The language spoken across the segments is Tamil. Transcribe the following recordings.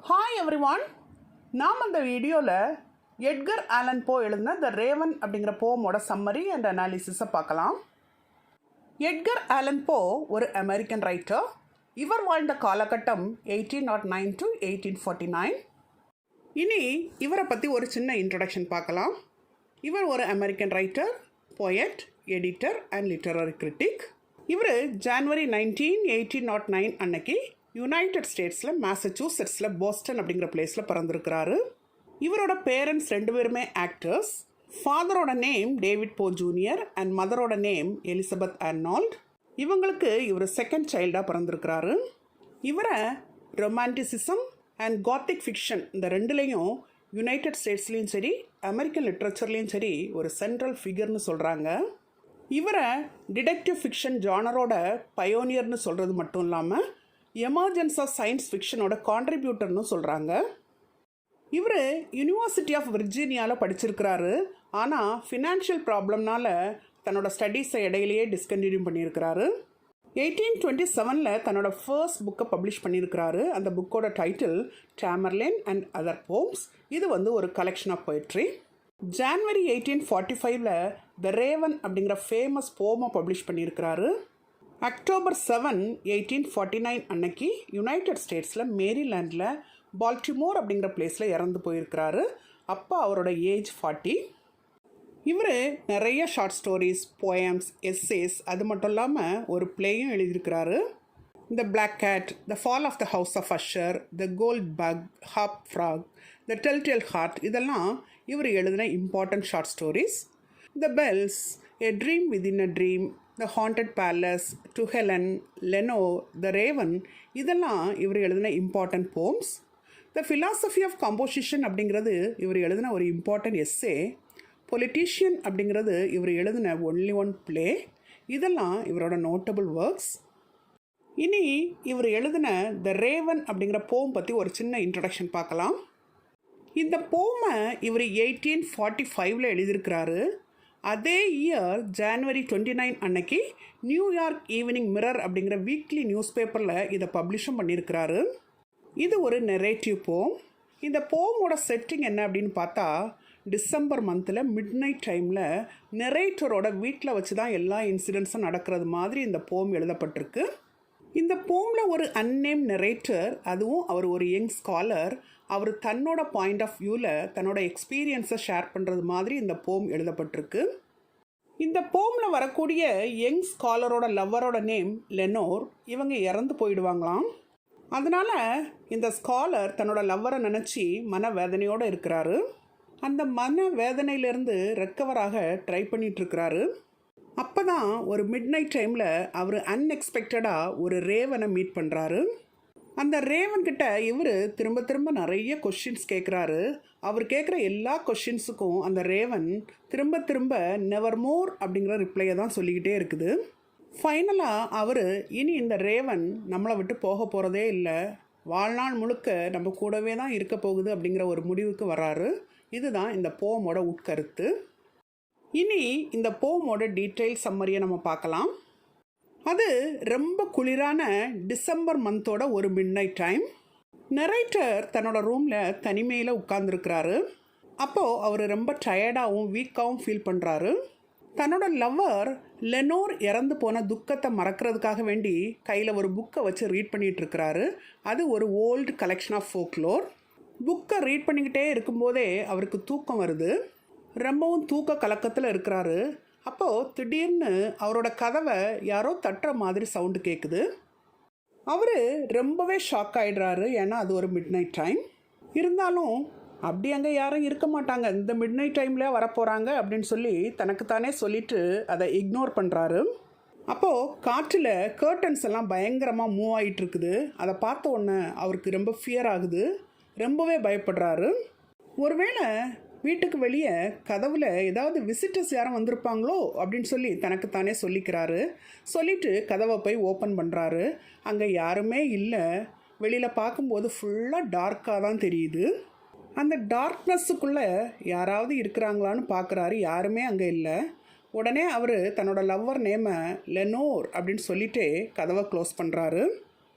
Hi everyone. நாம் அந்த வீடியோவில் எட்கர் ஆலன் போ எழுதின த ரேவன் அப்படிங்கிற போமோட சம்மரி அண்ட் அனாலிசிஸை பார்க்கலாம். எட்கர் ஆலன் போ ஒரு அமெரிக்கன் ரைட்டர். இவர் வாழ்ந்த காலகட்டம் 1809 to 1849. இனி இவரை பற்றி ஒரு சின்ன இன்ட்ரடக்ஷன் பார்க்கலாம். இவர் ஒரு American writer, poet, editor and literary critic. இவர் ஜான்வரி 19, 1809 அன்னைக்கு யுனைடெட் ஸ்டேட்ஸில் மேசச்சூசெட்ஸில் போஸ்டன் அப்படிங்கிற பிளேஸில் பிறந்திருக்கிறாரு. இவரோட பேரண்ட்ஸ் ரெண்டு பேருமே ஆக்டர்ஸ். ஃபாதரோட name David Poe junior and மதரோட நேம் எலிசபெத் ஆர்னால்ட். இவங்களுக்கு இவர் செகண்ட் சைல்டாக பிறந்திருக்கிறாரு. இவரை ரொமான்டிசிசம் அண்ட் காத்திக் ஃபிக்ஷன் இந்த ரெண்டுலேயும் யுனைடெட் ஸ்டேட்ஸ்லேயும் சரி அமெரிக்கன் லிட்ரேச்சர்லேயும் சரி ஒரு சென்ட்ரல் ஃபிகர்னு சொல்கிறாங்க. இவரை டிடெக்டிவ் ஃபிக்ஷன் ஜானரோட பயோனியர்னு சொல்கிறது மட்டும் இல்லாமல் எமர்ஜென்ஸ் ஆஃப் சயின்ஸ் ஃபிக்ஷனோட கான்ட்ரிபியூட்டர்னு சொல்கிறாங்க. இவர் யூனிவர்சிட்டி ஆஃப் விர்ஜீனியாவில் படிச்சிருக்கிறாரு. ஆனால் ஃபினான்ஷியல் ப்ராப்ளம்னால தன்னோட ஸ்டடீஸை இடையிலேயே டிஸ்கண்டினியூ பண்ணியிருக்கிறாரு. 1827 தன்னோட ஃபர்ஸ்ட் புக்கை பப்ளிஷ் பண்ணியிருக்கிறாரு. அந்த புக்கோட title Tamerlane and other poems. இது ஒரு collection of poetry. January 1845 the Raven அப்படிங்கிற ஃபேமஸ் போமை பப்ளிஷ் பண்ணியிருக்கிறாரு. அக்டோபர் 7, 1849 அன்னைக்கு யுனைடெட் ஸ்டேட்ஸில் மேரிலேண்டில் பால்டிமோர் அப்படிங்கிற பிளேஸில் இறந்து போயிருக்கிறாரு. அப்போ அவரோட ஏஜ் 40. இவர் நிறைய ஷார்ட் ஸ்டோரிஸ், போயம்ஸ், எஸ்ஸேஸ், அது மட்டும் இல்லாமல் ஒரு பிளேயும் எழுதியிருக்கிறாரு. The black cat, the fall of the house of Usher, the gold bug, hop frog, the telltale heart இதெல்லாம் இவர் எழுதின important short stories. The bells, a dream within a dream, the haunted palace, to Helen, Lenore, the raven இதெல்லாம் இவர் எழுதின important poems. The philosophy of composition அப்படிங்கிறது இவர் எழுதின ஒரு இம்பார்ட்டன்ட் எஸ்ஸே. பொலிட்டீஷியன் அப்படிங்கிறது இவர் எழுதின ஒன்லி ஒன் பிளே. இதெல்லாம் இவரோட நோட்டபிள் ஒர்க்ஸ். இனி இவர் எழுதின த ரேவன் அப்படிங்கிற போம் பற்றி ஒரு சின்ன இன்ட்ரடக்ஷன் பார்க்கலாம். இந்த போமை இவர் 1845 எழுதியிருக்கிறாரு. அதே இயர் ஜான்வரி 29 அன்னைக்கு நியூயார்க் ஈவினிங் மிரர் அப்படிங்கிற வீக்லி நியூஸ் பேப்பரில் இதை பப்ளிஷும் பண்ணியிருக்கிறாரு. இது ஒரு நெரேட்டிவ் போம். இந்த போமோட செட்டிங் என்ன அப்படின்னு பார்த்தா டிசம்பர் மந்தில் மிட் நைட் டைமில் நெரேட்டரோட வீட்டில் வச்சு தான் எல்லா இன்சிடென்ட்ஸும் நடக்கிறது மாதிரி இந்த போம் எழுதப்பட்டிருக்கு. இந்த போமில் ஒரு அன்னேம் நெரேட்டர், அதுவும் அவர் ஒரு யங் ஸ்காலர், அவர் தன்னோட பாயிண்ட் ஆஃப் வியூவில் தன்னோட எக்ஸ்பீரியன்ஸை ஷேர் பண்ணுறது மாதிரி இந்த போம் எழுதப்பட்டிருக்கு. இந்த போமில் வரக்கூடிய யங் ஸ்காலரோட லவ்வரோட நேம் லெனோர். இவங்க இறந்து போயிடுவாங்களாம். அதனால் இந்த ஸ்காலர் தன்னோட லவ்வரை நினச்சி மனவேதனையோடு இருக்கிறாரு. அந்த மன வேதனையிலேருந்து ரெக்கவராக ட்ரை பண்ணிகிட்ருக்கிறாரு. அப்போ தான் ஒரு மிட் நைட் டைமில் அவர் அன்எக்ஸ்பெக்டடாக ஒரு ரேவனை மீட் பண்ணுறாரு. அந்த ரேவன்கிட்ட இவர் திரும்ப திரும்ப நிறைய கொஷின்ஸ் கேட்குறாரு. அவர் கேட்குற எல்லா கொஷின்ஸுக்கும் அந்த ரேவன் திரும்ப திரும்ப நெவர் மோர் அப்படிங்கிற ரிப்ளையை தான் சொல்லிக்கிட்டே இருக்குது. ஃபைனலாக அவர் இனி இந்த ரேவன் நம்மளை விட்டு போக போகிறதே இல்லை, வாழ்நாள் முழுக்க நம்ம கூடவே தான் இருக்க போகுது அப்படிங்கிற ஒரு முடிவுக்கு வராரு. இதுதான் இந்த போமோட உட்கருத்து. இனி இந்த போமோட டீட்டெயில் சம்மரியை நம்ம பார்க்கலாம். அது ரொம்ப குளிரான டிசம்பர் மந்தோட ஒரு மிட் நைட் டைம். நரேட்டர் தன்னோட ரூமில் தனிமையில் உட்கார்ந்துருக்கிறாரு. அப்போது அவர் ரொம்ப டயர்டாகவும் வீக்காகவும் ஃபீல் பண்ணுறாரு. தன்னோட லவ்வர் லெனோர் இறந்து போன துக்கத்தை மறக்கிறதுக்காக வேண்டி கையில் ஒரு புக்கை வச்சு ரீட் பண்ணிகிட்ருக்கிறாரு. அது ஒரு ஓல்டு கலெக்ஷன் ஆஃப் ஃபோக்லோர். புக்கை ரீட் பண்ணிக்கிட்டே இருக்கும்போதே அவருக்கு தூக்கம் வருது. ரொம்பவும் தூக்க கலக்கத்தில் இருக்கிறாரு. அப்போது திடீர்னு அவரோட கதவை யாரோ தட்டுற மாதிரி சவுண்டு கேட்குது. அவர் ரொம்பவே ஷாக் ஆகிடுறாரு. ஏன்னா அது ஒரு மிட் நைட் டைம். இருந்தாலும் அப்படி அங்கே யாரும் இருக்க மாட்டாங்க, இந்த மிட் நைட் டைமில் வரப்போகிறாங்க அப்படின்னு சொல்லி தனக்குத்தானே சொல்லிவிட்டு அதை இக்னோர் பண்ணுறாரு. அப்போது காற்றில் கர்டன்ஸ் எல்லாம் பயங்கரமாக மூவ் ஆகிட்டு இருக்குது. அதை பார்த்த உடனே அவருக்கு ரொம்ப ஃபியர் ஆகுது. ரொம்பவே பயப்படுறாரு. ஒருவேளை வீட்டுக்கு வெளியே கதவில் ஏதாவது விசிட்டர்ஸ் யாரும் வந்திருப்பாங்களோ அப்படின்னு சொல்லி தனக்குத்தானே சொல்லிக்கிறாரு. சொல்லிவிட்டு கதவை போய் ஓப்பன் பண்ணுறாரு. அங்கே யாருமே இல்லை. வெளியில் பார்க்கும்போது ஃபுல்லாக டார்க்காக தான் தெரியுது. அந்த டார்க்னஸ்ஸுக்குள்ளே யாராவது இருக்கிறாங்களான்னு பார்க்குறாரு. யாருமே அங்கே இல்லை. உடனே அவர் தன்னோட லவ்வர் நேமை லெனோர் அப்படின்னு சொல்லிட்டு கதவை க்ளோஸ் பண்ணுறாரு.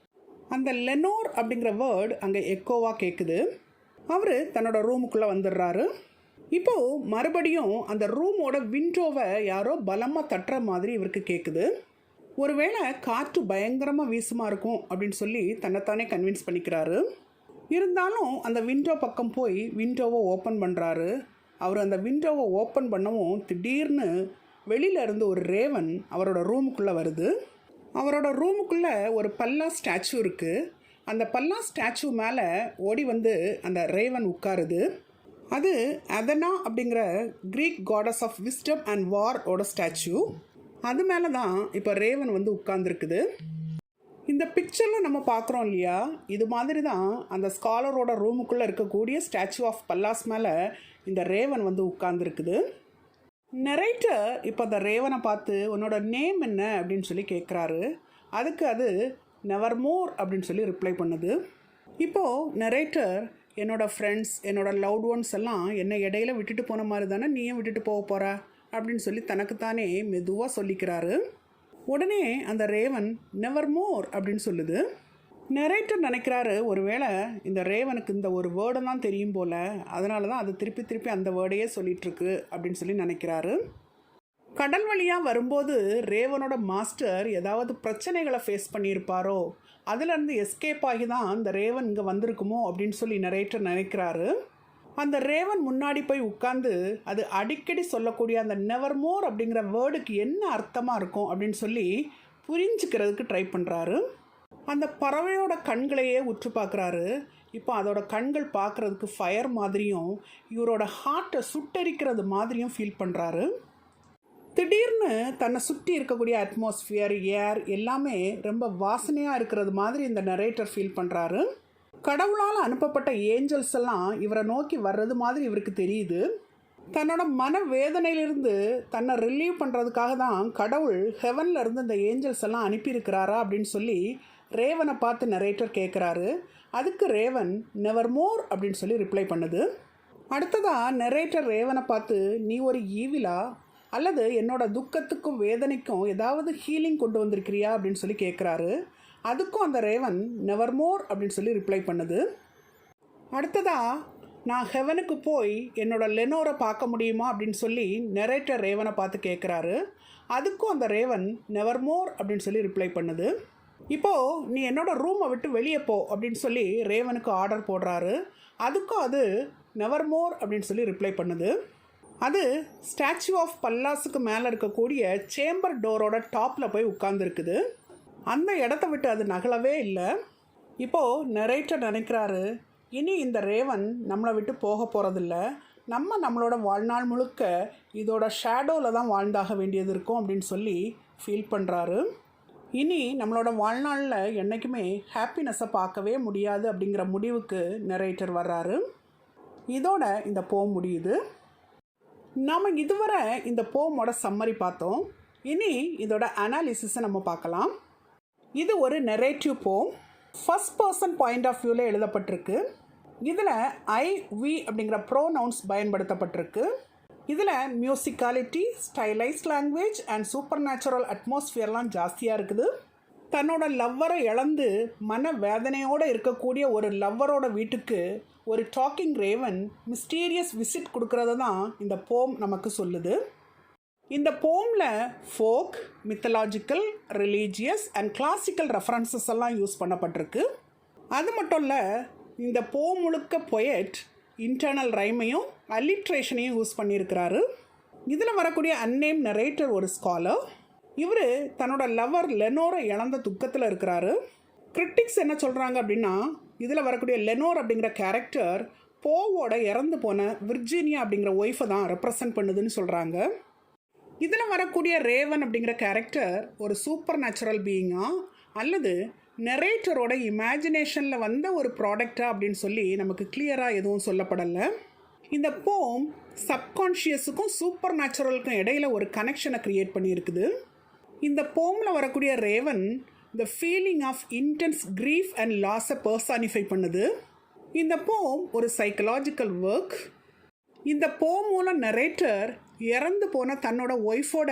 அந்த லெனோர் அப்படிங்கிற வேர்டு அங்கே எக்கோவாக கேட்குது. அவர் தன்னோட ரூமுக்குள்ளே வந்துடுறாரு. இப்போது மறுபடியும் அந்த ரூமோட விண்டோவை யாரோ பலமாக தட்டுற மாதிரி இவருக்கு கேட்குது. ஒருவேளை காற்று பயங்கரமாக வீசுமா இருக்கும் அப்படின்னு சொல்லி தன்னைத்தானே கன்வின்ஸ் பண்ணிக்கிறாரு. இருந்தாலும் அந்த விண்டோ பக்கம் போய் விண்டோவை ஓப்பன் பண்ணுறாரு. அவர் அந்த விண்டோவை ஓப்பன் பண்ணவும் திடீர்னு வெளியில இருந்து ஒரு ரேவன் அவரோட ரூமுக்குள்ளே வருது. அவரோட ரூமுக்குள்ளே ஒரு பல்லா ஸ்டாச்சு இருக்குது. அந்த பல்லா ஸ்டாச்சு மேலே ஓடி வந்து அந்த ரேவன் உட்காருது. அது அதனா அப்படிங்கிற Greek goddess of wisdom and வாரோட ஸ்டாச்சு. அது மேலே தான் இப்போ ரேவன் வந்து உட்கார்ந்துருக்குது. இந்த பிக்சரில் நம்ம பார்க்குறோம் இல்லையா, இது மாதிரி தான் அந்த ஸ்காலரோட ரூமுக்குள்ளே இருக்கக்கூடிய ஸ்டாச்சு ஆஃப் பல்லாஸ் மேலே இந்த ரேவன் வந்து உட்கார்ந்துருக்குது. நரேட்டர் இப்போ அந்த ரேவனை பார்த்து உன்னோட நேம் என்ன அப்படின்னு சொல்லி கேட்குறாரு. அதுக்கு அது நெவர்மோர் அப்படின்னு சொல்லி ரிப்ளை பண்ணுது. இப்போது நரேட்டர் என்னோடய ஃப்ரெண்ட்ஸ், என்னோடய லவ்ட் ஒன்ஸ் எல்லாம் என்னை இடையில விட்டுட்டு போன மாதிரி தானே நீயும் விட்டுட்டு போக போகிற அப்படின்னு சொல்லி தனக்குத்தானே மெதுவாக சொல்லிக்கிறாரு. உடனே அந்த ரேவன் நெவர்மோர் அப்படின்னு சொல்லுது. நரேட்டர் நினைக்கிறாரு, ஒருவேளை இந்த ரேவனுக்கு இந்த ஒரு வேர்டை தான் தெரியும் போல், அதனால தான் அது திருப்பி திருப்பி அந்த வேர்டையே சொல்லிகிட்ருக்கு அப்படின்னு சொல்லி நினைக்கிறாரு. கடல் வழியாக வரும்போது ரேவனோட மாஸ்டர் ஏதாவது பிரச்சனைகளை ஃபேஸ் பண்ணியிருப்பாரோ, அதுலேருந்து எஸ்கேப் ஆகி தான் அந்த ரேவன் இங்கே வந்திருக்குமோ அப்படின்னு சொல்லி நரேட்டர் நினைக்கிறாரு. அந்த ரேவன் முன்னாடி போய் உட்காந்து அது அடிக்கடி சொல்லக்கூடிய அந்த நெவர்மோர் அப்படிங்கிற வேர்டுக்கு என்ன அர்த்தமாக இருக்கும் அப்படின்னு சொல்லி புரிஞ்சுக்கிறதுக்கு ட்ரை பண்ணுறாரு. அந்த பறவையோட கண்களையே உற்று பார்க்குறாரு. இப்போ அதோட கண்கள் பார்க்குறதுக்கு ஃபயர் மாதிரியும் இவரோட ஹார்ட்டை சுட்டரிக்கிறது மாதிரியும் ஃபீல் பண்ணுறாரு. திடீர்னு தன்னை சுற்றி இருக்கக்கூடிய அட்மாஸ்ஃபியர், ஏர் எல்லாமே ரொம்ப வாசனையாக இருக்கிறது மாதிரி இந்த நரேட்டர் ஃபீல் பண்ணுறாரு. கடவுளால் அனுப்பப்பட்ட ஏஞ்சல்ஸ் எல்லாம் இவரை நோக்கி வர்றது மாதிரி இவருக்கு தெரியுது. தன்னோட மன வேதனையிலிருந்து தன்னை ரிலீவ் பண்ணுறதுக்காக தான் கடவுள் ஹெவனில் இருந்து இந்த ஏஞ்சல்ஸ் எல்லாம் அனுப்பியிருக்கிறாரா அப்படின்னு சொல்லி ரேவனை பார்த்து நரேட்டர் கேட்குறாரு. அதுக்கு ரேவன் நெவர்மோர் அப்படின்னு சொல்லி ரிப்ளை பண்ணுது. அடுத்ததாக நரேட்டர் ரேவனை பார்த்து நீ ஒரு ஈவிலா அல்லது என்னோட துக்கத்துக்கும் வேதனைக்கும் ஏதாவது ஹீலிங் கொண்டு வந்திருக்கிறியா அப்படின்னு சொல்லி கேட்குறாரு. அதுக்கும் அந்த ரேவன் நெவர்மோர் அப்படின்னு சொல்லி ரிப்ளை பண்ணுது. அடுத்ததாக நான் ஹெவனுக்கு போய் என்னோடய லெனோரை பார்க்க முடியுமா அப்படின்னு சொல்லி நரேட்டர் ரேவனை பார்த்து கேட்குறாரு. அதுக்கும் அந்த ரேவன் நெவர்மோர் அப்படின்னு சொல்லி ரிப்ளை பண்ணுது. இப்போது நீ என்னோடய ரூமை விட்டு வெளியே போ அப்படின்னு சொல்லி ரேவனுக்கு ஆர்டர் போடுறாரு. அதுக்கும் அது நெவர்மோர் அப்படின்னு சொல்லி ரிப்ளை பண்ணுது. அது ஸ்டாச்சு ஆஃப் பல்லாஸுக்கு மேலே இருக்கக்கூடிய சேம்பர் டோரோட டாப்பில் போய் உட்கார்ந்துருக்குது. அந்த இடத்த விட்டு அது நகலவே இல்லை. இப்போது நரேட்டர் நினைக்கிறாரு, இனி இந்த ரேவன் நம்மளை விட்டு போக போகிறதில்ல, நம்மளோட வாழ்நாள் முழுக்க இதோட ஷேடோவில் தான் வாழ்ந்தாக வேண்டியது இருக்கும் அப்படின்னு சொல்லி ஃபீல் பண்ணுறாரு. இனி நம்மளோட வாழ்நாளில் என்றைக்குமே ஹாப்பினஸை பார்க்கவே முடியாது அப்படிங்கிற முடிவுக்கு நரேட்டர் வர்றாரு. இதோட இந்த போம் முடியுது. நாம் இதுவரை இந்த போமோட சம்மரி பார்த்தோம். இனி இதோட அனாலிசிஸை நம்ம பார்க்கலாம். இது ஒரு நெரேட்டிவ் போம். ஃபர்ஸ்ட் பர்சன் பாயிண்ட் ஆஃப் வியூவில் எழுதப்பட்டிருக்கு. இதில் ஐ, வி அப்படிங்கிற ப்ரோனவுன்ஸ் பயன்படுத்தப்பட்டிருக்கு. இதில் musicality, stylised language and supernatural அட்மாஸ்ஃபியர்லாம் ஜாஸ்தியாக இருக்குது. தன்னோட லவ்வரை இழந்து மன வேதனையோடு இருக்கக்கூடிய ஒரு லவ்வரோட வீட்டுக்கு ஒரு டாக்கிங் ரேவன் மிஸ்டீரியஸ் விசிட் கொடுக்கறத தான் இந்த போம் நமக்கு சொல்லுது. இந்த போமில் folk, mythological, religious and classical references எல்லாம் யூஸ் பண்ணப்பட்டிருக்கு. அது மட்டும் இல்லை, இந்த போம் முழுக்க பொயட் இன்டர்னல் ரைமையும் அல்லிட்ரேஷனையும் யூஸ் பண்ணியிருக்கிறாரு. இதில் வரக்கூடிய அன்னேம் நரேட்டர் ஒரு ஸ்காலர். இவர் தன்னோட லவர் லெனோரை இழந்த துக்கத்தில் இருக்கிறாரு. கிரிட்டிக்ஸ் என்ன சொல்கிறாங்க அப்படின்னா, இதில் வரக்கூடிய லெனோர் அப்படிங்கிற கேரக்டர் போவோட இறந்து போன விர்ஜீனியா அப்படிங்கிற ஒய்ஃபை தான் ரெப்ரசன்ட் பண்ணுதுன்னு சொல்கிறாங்க. இதில் வரக்கூடிய ரேவன் அப்படிங்கிற கேரக்டர் ஒரு சூப்பர் நேச்சுரல் பீயிங்கா அல்லது நெரேட்டரோட இமேஜினேஷனில் வந்த ஒரு ப்ராடக்டா அப்படின்னு சொல்லி நமக்கு கிளியராக எதுவும் சொல்லப்படலை. இந்த போம் சப்கான்ஷியஸுக்கும் சூப்பர் நேச்சுரலுக்கும் இடையில் ஒரு கனெக்ஷனை க்ரியேட் பண்ணியிருக்குது. இந்த போமில் வரக்கூடிய raven the feeling of intense grief and லாஸை பர்சானிஃபை பண்ணுது. இந்த போம் ஒரு சைக்கலாஜிக்கல் ஒர்க். இந்த போம் மூலம் நரேட்டர் இறந்து போன தன்னோட ஒய்ஃபோட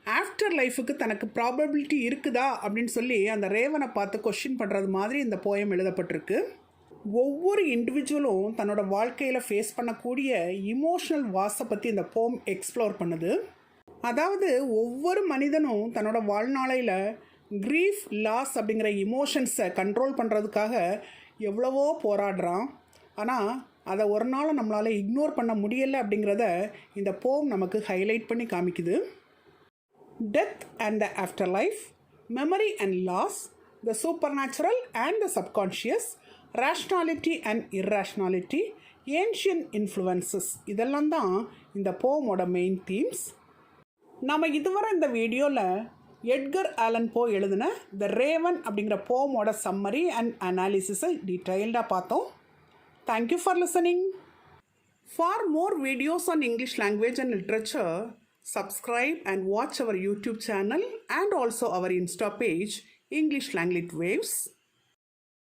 ஆஃப்டர் லைஃபுக்கு தனக்கு ப்ராபபிலிட்டி இருக்குதா அப்படின்னு சொல்லி அந்த ரேவனை பார்த்து கொஷின் பண்ணுறது மாதிரி இந்த போயம் எழுதப்பட்டிருக்கு. ஒவ்வொரு இண்டிவிஜுவலும் தன்னோட வாழ்க்கையில் ஃபேஸ் பண்ணக்கூடிய இமோஷனல் வாஸை பற்றி இந்த போம் எக்ஸ்ப்ளோர் பண்ணுது. அதாவது ஒவ்வொரு மனிதனும் தன்னோட வாழ்நாளையில் க்ரீஃப், லாஸ் அப்படிங்கிற இமோஷன்ஸை கண்ட்ரோல் பண்ணுறதுக்காக எவ்வளவோ போராடுறான். ஆனால் அதை ஒரு நாள் நம்மளால் இக்னோர் பண்ண முடியலை அப்படிங்கிறத இந்த போம் நமக்கு ஹைலைட் பண்ணி காமிக்குது. Death and the afterlife, memory and loss, the supernatural and the subconscious, rationality and irrationality, ancient influences, இதெல்லாம் தான் இந்த போமோட மெயின் தீம்ஸ். நம்ம இதுவரை இந்த வீடியோவில் எட்கர் ஆலன் போ எழுதின த ரேவன் அப்படிங்கிற போமோட சம்மரி அண்ட் அனாலிசிஸை டீட்டெயில்டாக பார்த்தோம். Thank you for listening. For more videos on English language and literature, subscribe and watch our YouTube channel and also our Insta page, English Langlit Waves.